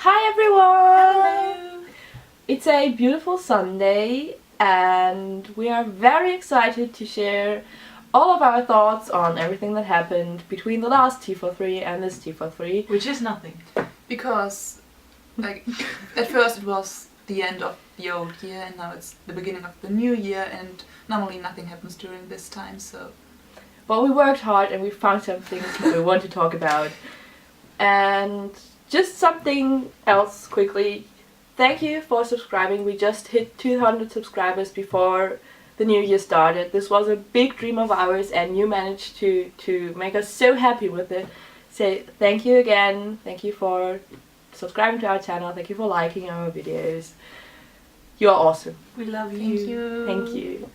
Hi everyone! Hello. It's a beautiful Sunday and we are very excited to share all of our thoughts on everything that happened between the last T43 and this T43. Which is nothing. Because, like, at first it was the end of the old year and now it's the beginning of the new year, and normally nothing happens during this time, so... Well, we worked hard and we found some things that we want to talk about. And just something else quickly. Thank you for subscribing. We just hit 200 subscribers before the new year started. This was a big dream of ours and you managed to make us so happy with it. So thank you again. Thank you for subscribing to our channel. Thank you for liking our videos. You are awesome. We love you. Thank you. Thank you.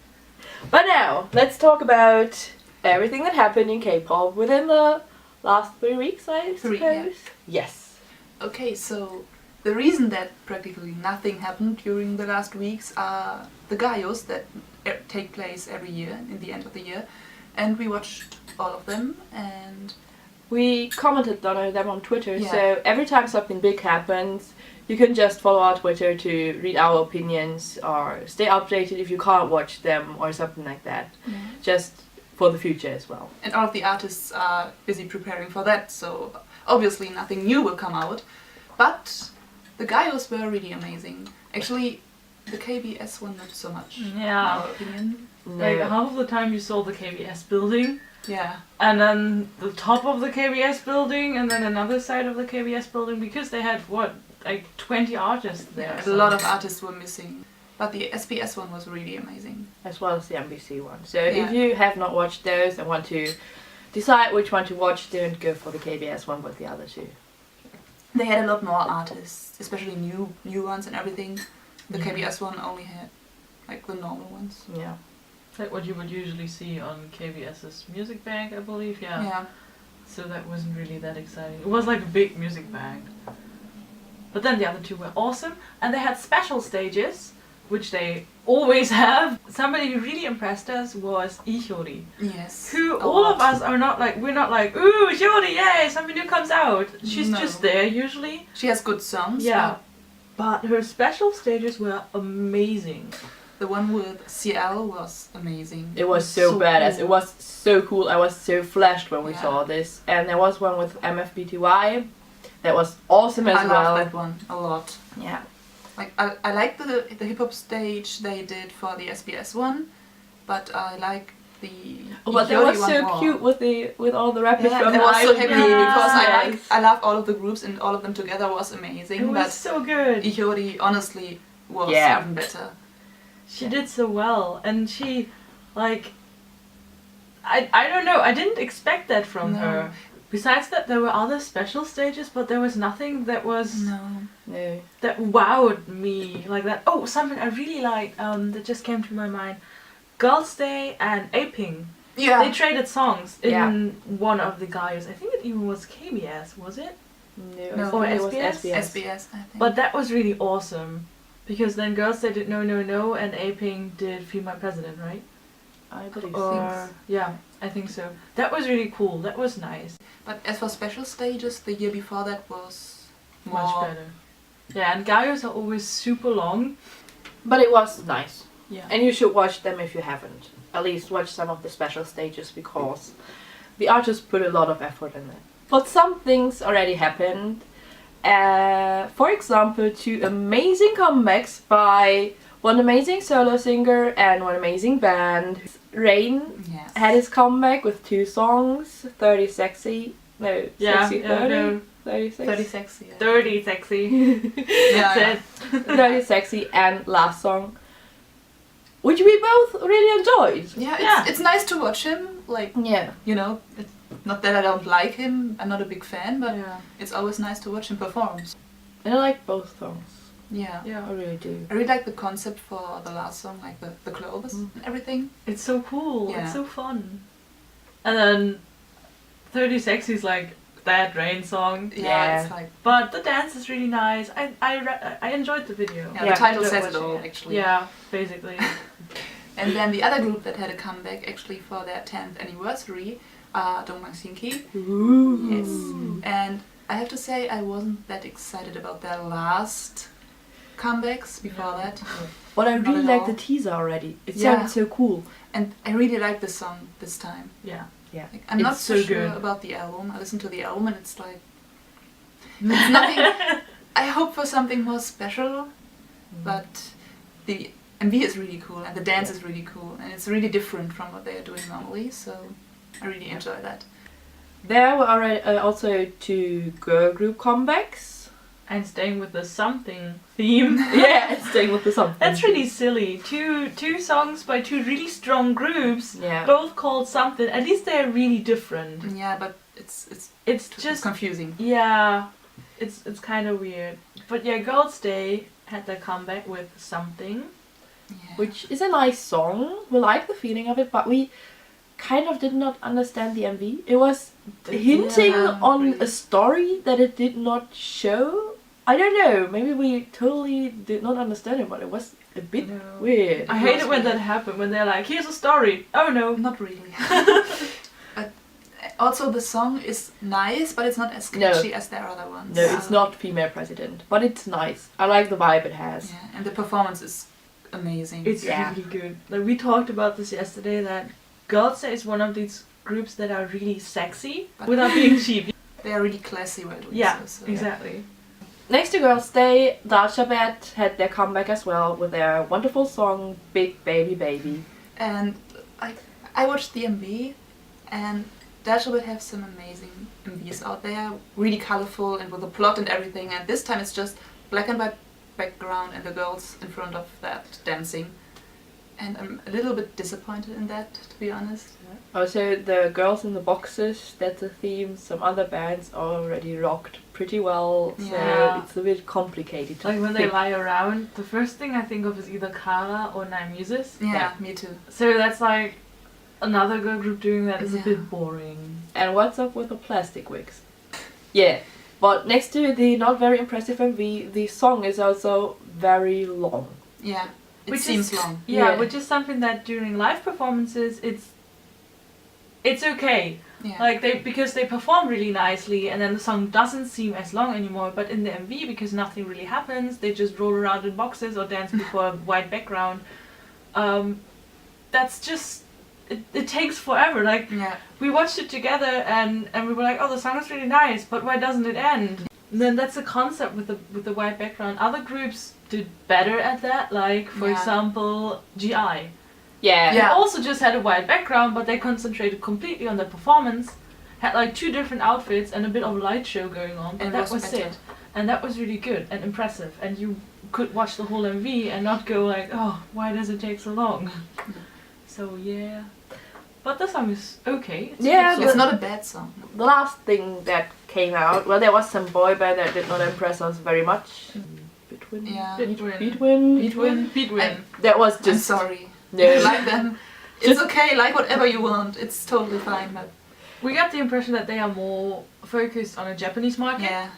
But now, let's talk about everything that happened in K-pop within the last 3 weeks, I suppose? 3, yeah. Yes. Okay, so the reason that practically nothing happened during the last weeks are the Gayos that take place every year in the end of the year, and we watched all of them, and We commented on them on Twitter, Yeah. so every time something big happens, you can just follow our Twitter to read our opinions or stay updated if you can't watch them or something like that. Just for the future as well. and all of the artists are busy preparing for that, so obviously nothing new will come out. But the Gayos were really amazing. Actually, the KBS one not so much, in Yeah. our opinion. Like half of the time you saw the KBS building, Yeah. and then the top of the KBS building, and then another side of the KBS building, because they had what, like 20 artists there. A lot of artists were missing. But the SBS one was really amazing. As well as the MBC one. So Yeah. if you have not watched those and want to decide which one to watch, don't go for the KBS one but the other two. They had a lot more artists, especially new ones and everything. The Yeah. KBS one only had like the normal ones. Yeah. Like what you would usually see on KBS's Music Bank, I believe. Yeah. So that wasn't really that exciting. It was like a big music bank. But then the other two were awesome, and they had special stages, which they always have. Somebody who really impressed us was Ihyori, Yes. who a all of lot. us are not like, we're not like, ooh, Hyori, yay, something new comes out. She's No. just there usually. She has good songs. Yeah. But her special stages were amazing. but the one with CL was amazing. It was so badass. cool. It was so cool. I was so flashed when we Yeah. saw this. And there was one with MFBTY that was awesome as I well. love that one a lot. Yeah. Like I like the hip hop stage they did for the SBS one, but I like the Oh, but that Ihyori was one so more. cute with all the rappers Yeah, from that the was so island. happy because Yes. I love all of the groups and all of them together was amazing. It was But so good. Ihyori honestly was Yeah. even better. She did so well, and she, like, I don't know, I didn't expect that from No. her. Besides that, there were other special stages, but there was nothing that was No. No. that wowed me like that. Oh, something I really liked that just came to my mind: Girls' Day and Aping. Yeah. They traded songs in Yeah. one of the guys. I think it even was KBS, was it? No, No. I think Or it was SBS? SBS. SBS, I think. But that was really awesome, because then Girls' Day did No No No, and Aping did Feel My President, right? I believe Or yeah, I think so. That was really cool. That was nice. But as for special stages, the year before that was more Much better. Yeah, and Gayos are always super long. But it was nice. Yeah. And you should watch them if you haven't. At least watch some of the special stages because the artists put a lot of effort in it. But some things already happened. For example, 2 amazing comebacks by one amazing solo singer and one amazing band. Rain Yes. had his comeback with 2 songs, 30 Sexy. No, Yeah, Sexy yeah, 30. no. 30 Sexy. 30 sexy. Yeah. Dirty, sexy. Yeah, That's yeah. it. 30 Sexy and Last Song. Which we both really enjoyed. Yeah, Yeah. it's nice to watch him. Like, Yeah. you know, it's not that I don't like him. I'm not a big fan, but Yeah. it's always nice to watch him perform. And I like both songs. Yeah. I Yeah. really do. I really like the concept for the last song, like the clothes and everything. It's so cool. Yeah. It's so fun. And then 30 Sexy is like that Rain song. Yeah. It's like But the dance is really nice. I enjoyed the video. yeah, Yeah, the title I says it watching all it. actually. Yeah, basically. And then the other group that had a comeback actually for their 10th anniversary, Dongmang Sinki. Ooh. Yes. And I have to say I wasn't that excited about their last comebacks before that. But I Not really at like all. the teaser already. It Yeah. sounded so cool. And I really like the song this time. Yeah. Yeah. Like, I'm not It's so so sure good. about the album. I listened to the album and it's like... It's nothing... I hope for something more special, but the MV is really cool and the dance is really cool and it's really different from what they are doing normally, so I really enjoy that. There were already, also 2 girl group comebacks. And staying with the something theme. Yeah, and staying with the something. That's really silly. Two songs by 2 really strong groups, Yeah. both called something. At least they're really different. Yeah, but it's It's just just confusing. yeah, it's kind of weird. But yeah, Girls' Day had their comeback with something. Yeah. Which is a nice song. We like the feeling of it, but we kind of did not understand the MV. It was hinting on really. a story that it did not show. I don't know. Maybe we totally did not understand it, but it was a bit No. weird. I hate it when that happened, when they're like, here's a story. Oh no. Not really. But also the song is nice, but it's not as No. catchy as their other ones. No, it's not female president, but it's nice. I like the vibe it has. Yeah, and the performance is amazing. It's Yeah. really good. Like we talked about this yesterday, that Girls' Day is one of these groups that are really sexy But- without being cheap. They are really classy while doing Yeah, so. exactly. Next to Girls' Day, Dalshabet had their comeback as well with their wonderful song Big Baby Baby. And I watched the MV, and Dasha will have some amazing MVs out there, really colorful and with a plot and everything. And this time it's just black and white background and the girls in front of that dancing. And I'm a little bit disappointed in that, to be honest. Also, the girls in the boxes, that's a theme some other bands already rocked pretty well, so Yeah. it's a bit complicated to Like when they pick. lie around, the first thing I think of is either Kara or Nine Muses. Yeah, me too. So that's like another girl group doing that is a Yeah. bit boring. And what's up with the plastic wigs? Yeah, but next to the not very impressive MV, the song is also very long. Yeah, it Which seems is- long. Yeah, Yeah. which is something that during live performances it's okay. Yeah. Like because they perform really nicely and then the song doesn't seem as long anymore, but in the MV, because nothing really happens, they just roll around in boxes or dance before a white background. That's just it takes forever. Like Yeah. we watched it together and we were like, oh, the song is really nice, but why doesn't it end? And then that's the concept with the white background. Other groups did better at that, like for Yeah. example GI. Yeah. They Yeah. also just had a white background, but they concentrated completely on the performance. Had like 2 different outfits and a bit of a light show going on, but And that was was better. it. And that was really good and impressive. And you could watch the whole MV and not go like, oh, why does it take so long? So yeah. But the song is okay. It's a Yeah, good It's song. not a bad song. The last thing that came out, well, there was some boy band that did not impress us very much. Between. Yeah. Between. Between. Between. That was I'm just. sorry. No. If you like them, it's Just- okay, like whatever you want. It's totally fine, but We got the impression that they are more focused on a Japanese market. yeah.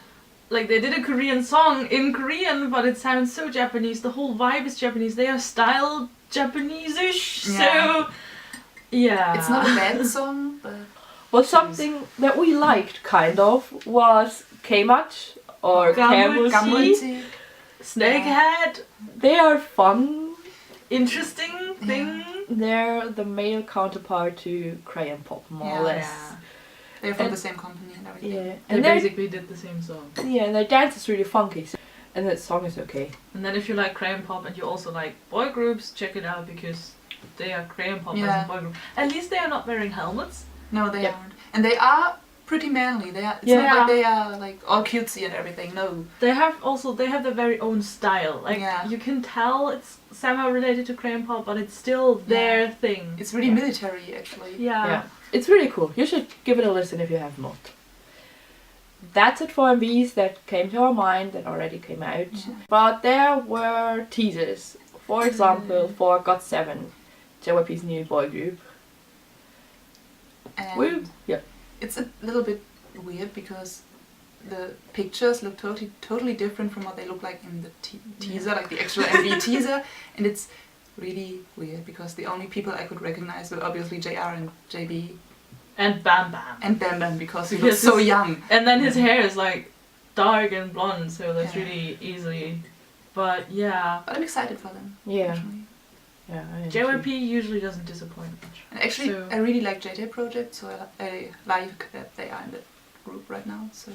Like they did a Korean song in Korean, but it sounds so Japanese. The whole vibe is Japanese. They are styled Japanese-ish. Yeah. So yeah. It's not a bad song, but Well, something that we liked, kind of, was K-Match or Gamuji. Gamuji. Snakehead. They are fun. Interesting thing. They're the male counterpart to Crayon Pop, more or Yeah. less. they're from And- the same company and everything. Yeah, They and their basically did the same song. and their dance is really funky, and the song is okay. And then if you like Crayon Pop and you also like boy groups, check it out because they are Crayon Pop as Yeah. a boy group. At least they are not wearing helmets. No, they Yep. aren't. And they are pretty manly. They are. It's Yeah. not like they are like all cutesy and everything. No. They have their very own style. Like Yeah. you can tell it's somehow related to Crayon Pop, but it's still their thing. It's really Yeah. military, actually. Yeah. It's really cool. You should give it a listen if you have not. That's it for MVs that came to our mind that already came out. Yeah. But there were teasers. For example, for GOT7, JYP's new boy group. And Yeah. it's a little bit weird because the pictures look totally different from what they look like in the teaser, like the actual MV teaser, and it's really weird because the only people I could recognize were obviously JR and JB, And Bam Bam. And Bam Bam, because he looks so young. And then his hair is like dark and blonde, so that's really easy. But yeah. But I'm excited for them. Yeah. Actually. Yeah. JYP usually doesn't disappoint much. And actually, I really like JJ Project, so I like that they are in the group right now. So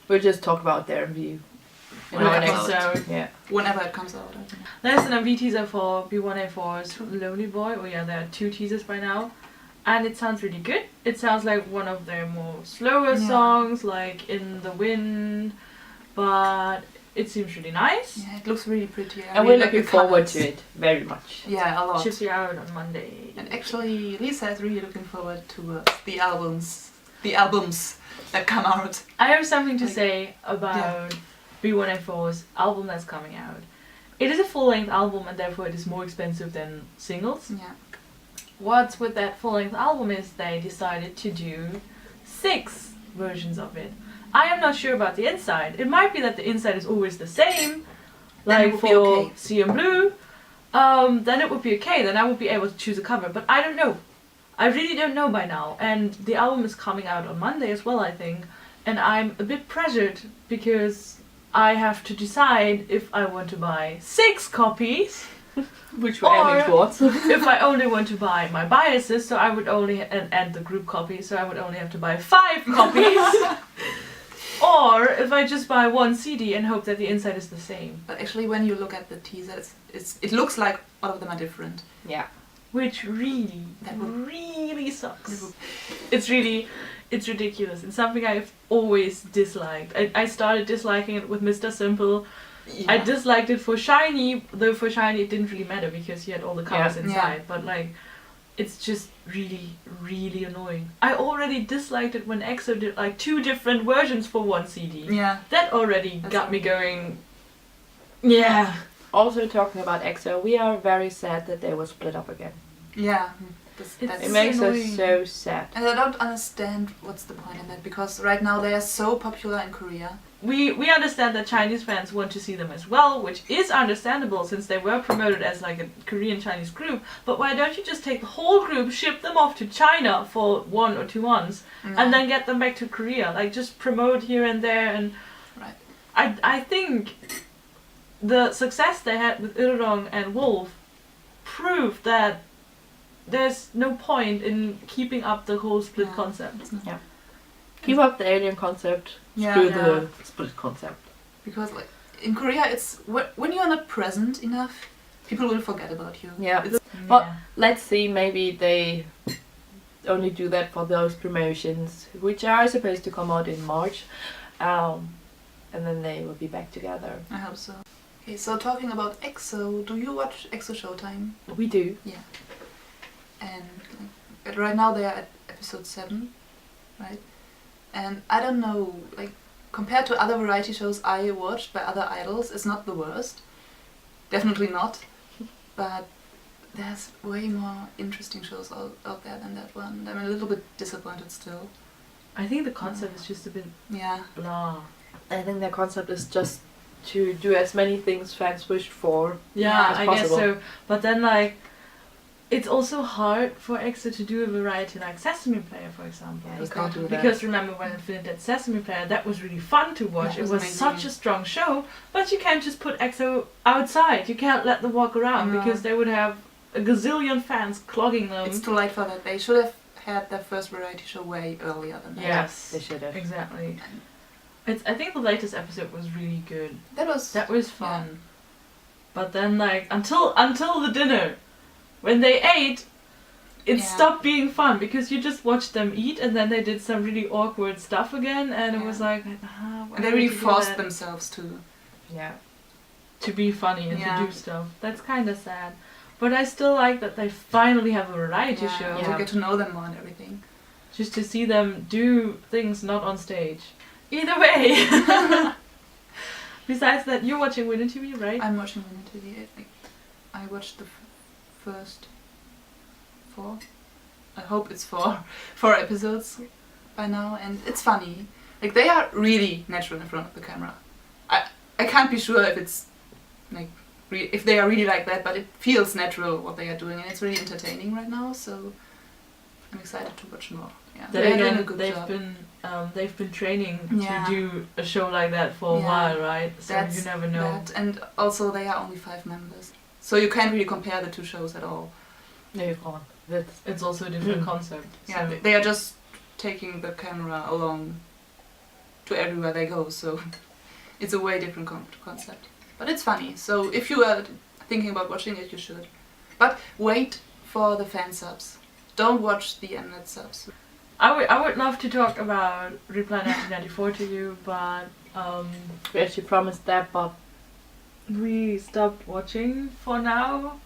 we'll just talk about their MV. Whenever it comes out. There's an MV teaser for B1A4's Lonely Boy. Oh yeah, there are 2 teasers by now. And it sounds really good. It sounds like one of their more slower songs, like In the Wind. But it seems really nice. Yeah, it looks really pretty. And we're looking forward to it very much. Yeah, a lot. Should be out on Monday. And actually, Lisa is really looking forward to the albums that come out. I have something to say about B1A4's album that's coming out. It is a full-length album and therefore it is more expensive than singles. Yeah. What's with that full-length album is they decided to do 6 versions of it. I am not sure about the inside. It might be that the inside is always the same, like for CM Blue. Then it would be okay. Then I would be able to choose a cover. But I don't know. I really don't know by now. And the album is coming out on Monday as well, I think. And I'm a bit pressured because I have to decide if I want to buy 6 copies. Which we're aiming towards. If I only want to buy my biases, so I would only, and the group copy, so I would only have to buy 5 copies. Or if I just buy 1 CD and hope that the inside is the same. But actually when you look at the teaser, it looks like all of them are different. Yeah. Which really sucks. It's ridiculous. It's something I've always disliked. I started disliking it with Mr. Simple. Yeah. I disliked it for Shiny, though for Shiny it didn't really matter because he had all the colors inside. But like, it's just really annoying. I already disliked it when EXO did like 2 different versions for 1 CD. Yeah. That already got me going. Yeah. Also talking about EXO, we are very sad that they were split up again. Yeah. It makes us so sad. And I don't understand what's the point in that, because right now they are so popular in Korea. We understand that Chinese fans want to see them as well, which is understandable since they were promoted as like a Korean Chinese group. But why don't you just take the whole group, ship them off to China for 1 or 2 months, and then get them back to Korea? Like just promote here and there. And I think the success they had with Irorong and Wolf proved that there's no point in keeping up the whole split concept. Yeah. Keep up the alien concept, screw the split concept. Because like in Korea, it's when you are not present enough, people will forget about you. Yeah. But let's see, maybe they only do that for those promotions, which are supposed to come out in March, and then they will be back together. I hope so. Okay, so talking about EXO, do you watch EXO Showtime? We do. Yeah. And right now they are at episode 7, right? And I don't know, like compared to other variety shows I watched by other idols, it's not the worst. Definitely not. But there's way more interesting shows out there than that one. I'm a little bit disappointed still. I think the concept is just a bit blah. I think their concept is just to do as many things fans wished for. Yeah, as I possible. guess so. But then like, it's also hard for EXO to do a variety like Sesame Player, for example. Yeah, you can't do that. Because remember when it filmed at Sesame Player, that was really fun to watch. Yeah, it was such a strong show, but you can't just put EXO outside. You can't let them walk around because they would have a gazillion fans clogging them. It's too late for that. They should have had their first variety show way earlier than that. Yes, they should have. Exactly. I think the latest episode was really good. That was fun. Yeah. But then like until the dinner, when they ate, it stopped being fun because you just watched them eat and then they did some really awkward stuff again and it was like and they really forced themselves to to be funny and to do stuff. That's kind of sad. But I still like that they finally have a variety show. To get to know them more and everything. Just to see them do things not on stage. Either way. Besides that, you're watching Winner TV, right? I'm watching Winner TV. I watched the first 4. I hope it's 4 episodes by now, and it's funny. Like they are really natural in front of the camera. I can't be sure if it's like if they are really like that, but it feels natural what they are doing, and it's really entertaining right now. So I'm excited to watch more. Yeah, Then doing a again, good they've job. been training Yeah. to do a show like that for a while, right? So That's you never know. that. And also they are only 5 members, so you can't really compare the 2 shows at all. No, you can't. It's also a different concept. Yeah, So. they are just taking the camera along to everywhere they go, so it's a way different concept. But it's funny, so if you are thinking about watching it, you should. But wait for the fan subs. Don't watch the Mnet subs. I would love to talk about Reply 1994 to you, but We actually promised that, but we stopped watching for now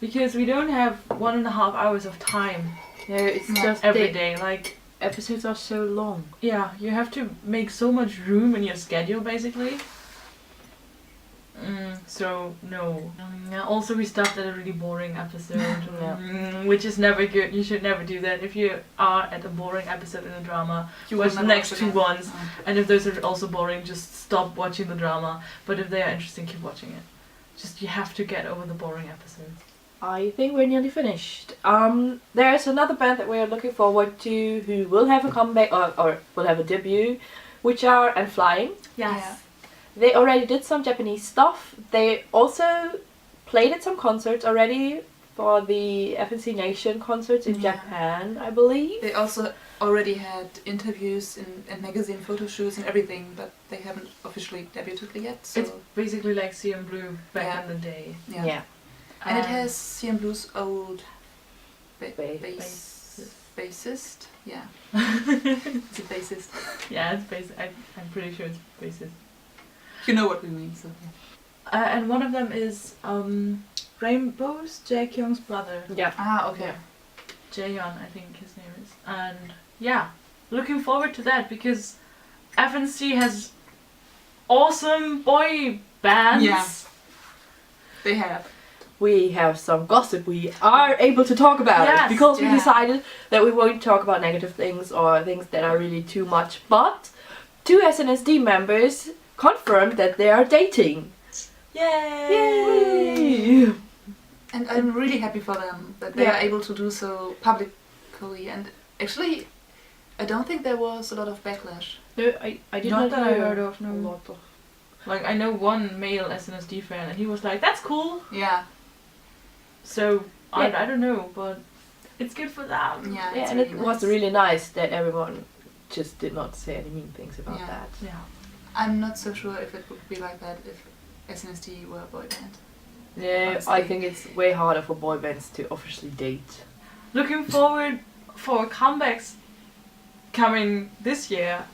because we don't have 1.5 hours of time. no, it's just every day. Like, episodes are so long. yeah, you have to make so much room in your schedule, basically. So no. Also, we stopped at a really boring episode, which is never good. You should never do that. If you are at a boring episode in a drama, you watch the next 2 ones, and if those are also boring, just stop watching the drama. But if they are interesting, keep watching it. Just you have to get over the boring episodes. I think we're nearly finished. There's another band that we're looking forward to who will have a comeback or will have a debut, which are N.Flying. Yes. Yeah. They already did some Japanese stuff. They also played at some concerts already for the FNC Nation concerts in Japan, I believe. They also already had interviews and magazine photo shoots and everything, but they haven't officially debuted yet. So It's basically like CM Blue back in the day. Yeah. And it has CM Blue's old bassist. bassist. Yeah. It's a bassist. Yeah, it's bass. I'm pretty sure it's bassist. You know what we mean, so. And one of them is Rainbow's Jaekyung's brother. Yeah. Ah, okay. Yeah. Jaehyun, I think his name is. And yeah, looking forward to that because FNC has awesome boy bands. Yeah. They have. We have some gossip we are able to talk about Yes, it because we yeah. decided that we won't talk about negative things or things that are really too much. But 2 SNSD members confirmed that they are dating. Yay! And I'm really happy for them that they are able to do so publicly. And actually, I don't think there was a lot of backlash. No, I did Not not that I hear heard of, no. a lot of. Like, I know one male SNSD fan and he was like, that's cool. Yeah. So, Yeah. I don't know, but it's good for them. Yeah, Yeah, it's and really it was nice. really nice that everyone just did not say any mean things about Yeah. that. Yeah. I'm not so sure if it would be like that if SNSD were a boy band. Yeah, Honestly. I think it's way harder for boy bands to officially date. Looking forward for comebacks coming this year.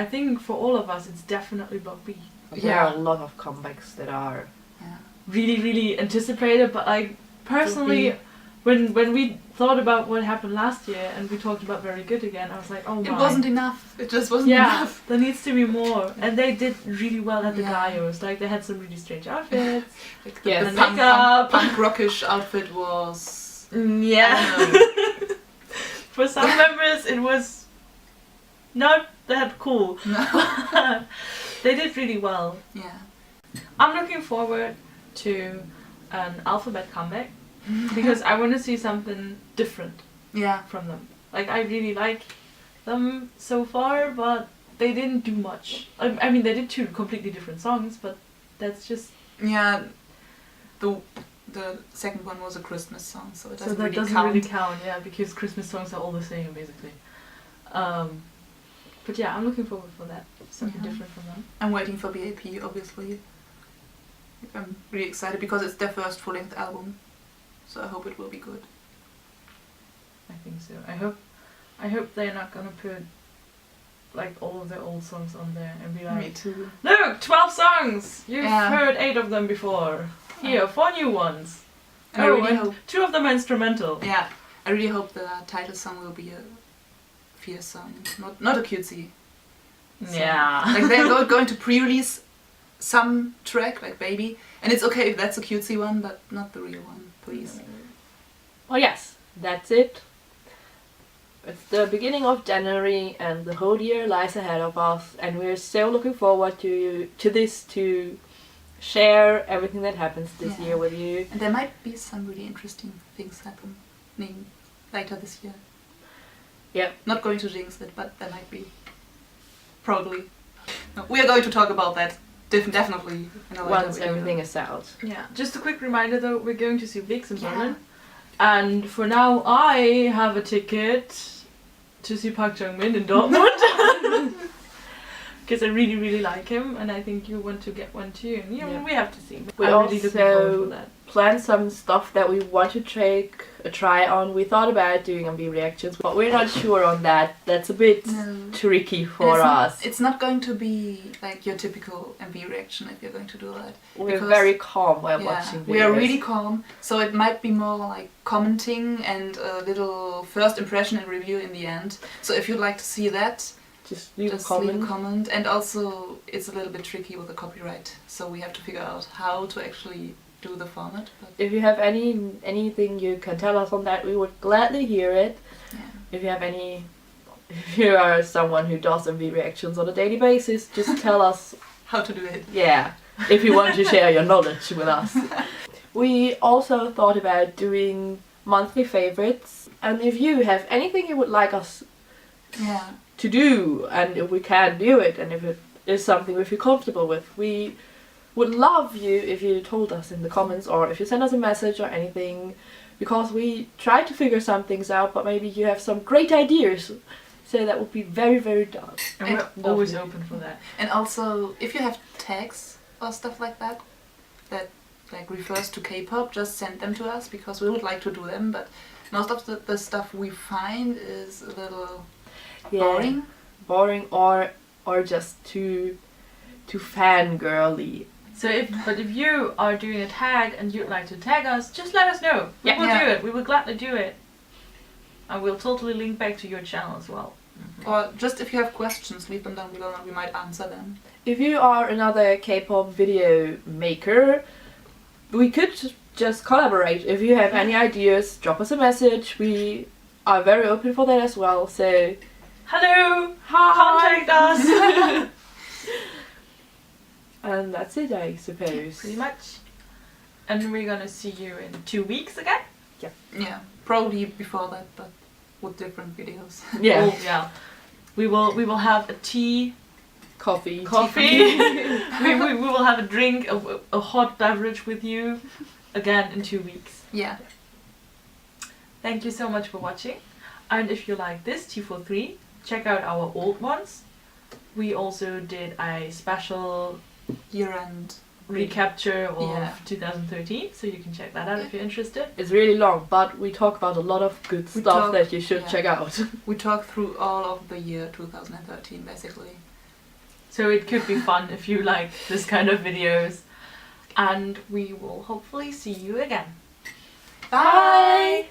I think for all of us, it's definitely Block B. There are a lot of comebacks that are. Yeah. Really, really anticipated, but like personally, when we thought about what happened last year and we talked about Very Good again, I was like, oh my. It wasn't enough. It just wasn't Yeah, enough. there needs to be more. And they did really well at the Yeah. Gayos. Like they had some really strange outfits. Like Yeah, the the punk, makeup. punk rockish outfit was. Yeah. I don't know. For some members, it was not that cool. No. They did really well. Yeah. I'm looking forward to an Alphabet comeback because I want to see something different Yeah. from them. Like I really like them so far, but they didn't do much. I mean, they did 2 completely different songs, but that's just Yeah. The second one was a Christmas song, so it doesn't that really doesn't count. really count. Yeah, because Christmas songs are all the same basically. But yeah, I'm looking forward for that. Something Yeah. different from them. I'm waiting for BAP, obviously. I'm really excited because it's their first full-length album, so I hope it will be good. I think so. I hope they're not gonna put like all of their old songs on there and be Me like, too. look, 12 songs. You've Yeah. heard 8 of them before. Here, 4 new ones. And I Oh, really and hope. 2 of them are instrumental. Yeah, I really hope the title song will be a fierce song, not a cutesy. song. Yeah. Like they're going to pre-release some track like Baby, and it's okay if that's a cutesy one, but not the real one, please. Well, yes, that's it. It's the beginning of January and the whole year lies ahead of us, and we're so looking forward to this to share everything that happens this Yeah. year with you. And there might be some really interesting things happening later this year. Yep. Not going to jinx it, but there might be. Probably. No, we are going to talk about that definitely in a later Once video. everything is out. Yeah. Just a quick reminder though, we're going to see Vix in Berlin. And for now, I have a ticket to see Park Jung-min in Dortmund. Because I really, really like him, and I think you want to get one too. And yeah, we have to see. We I'm really looking forward also to that. planned some stuff that we want to take a try on. We thought about doing MV reactions, but we're not sure on that. That's a bit tricky for us. It's not going to be like your typical MV reaction if you're going to do that. We're very calm while watching videos. We are really calm, so it might be more like commenting and a little first impression and review in the end. So if you'd like to see that, just leave a comment. And also, it's a little bit tricky with the copyright, so we have to figure out how to actually do the format. But if you have anything you can tell us on that, we would gladly hear it. Yeah. If you are someone who does MV reactions on a daily basis, just tell us how to do it. Yeah, if you want to share your knowledge with us. We also thought about doing monthly favorites, and if you have anything you would like us to do, and if we can do it, and if it is something we feel comfortable with, we would love you if you told us in the comments, or if you send us a message or anything, because we try to figure some things out, but maybe you have some great ideas, so that would be very, very dope. And we're always open for that. And also, if you have tags or stuff like that like refers to K-pop, just send them to us, because we would like to do them, but most of the stuff we find is a little boring or just too fangirly. So if you are doing a tag and you'd like to tag us, just let us know. We will do it. We will gladly do it. And we'll totally link back to your channel as well. Or just if you have questions, leave them down below and we might answer them. If you are another K-pop video maker, we could just collaborate. If you have any ideas, drop us a message. We are very open for that as well. So, hello! Hi! Contact us! And that's it, I suppose. Pretty much. And we're gonna see you in 2 weeks again? Yeah, probably before that, but with different videos. Yeah. Oh, yeah. We will have a coffee. we will have a drink, a hot beverage with you again in 2 weeks. Yeah. Thank you so much for watching. And if you like this T43, check out our old ones. We also did a special year-end recapture of 2013, so you can check that out if you're interested. It's really long, but we talk about a lot of good stuff that you should check out. We talk through all of the year 2013 basically. So it could be fun if you like this kind of videos. And we will hopefully see you again. Bye!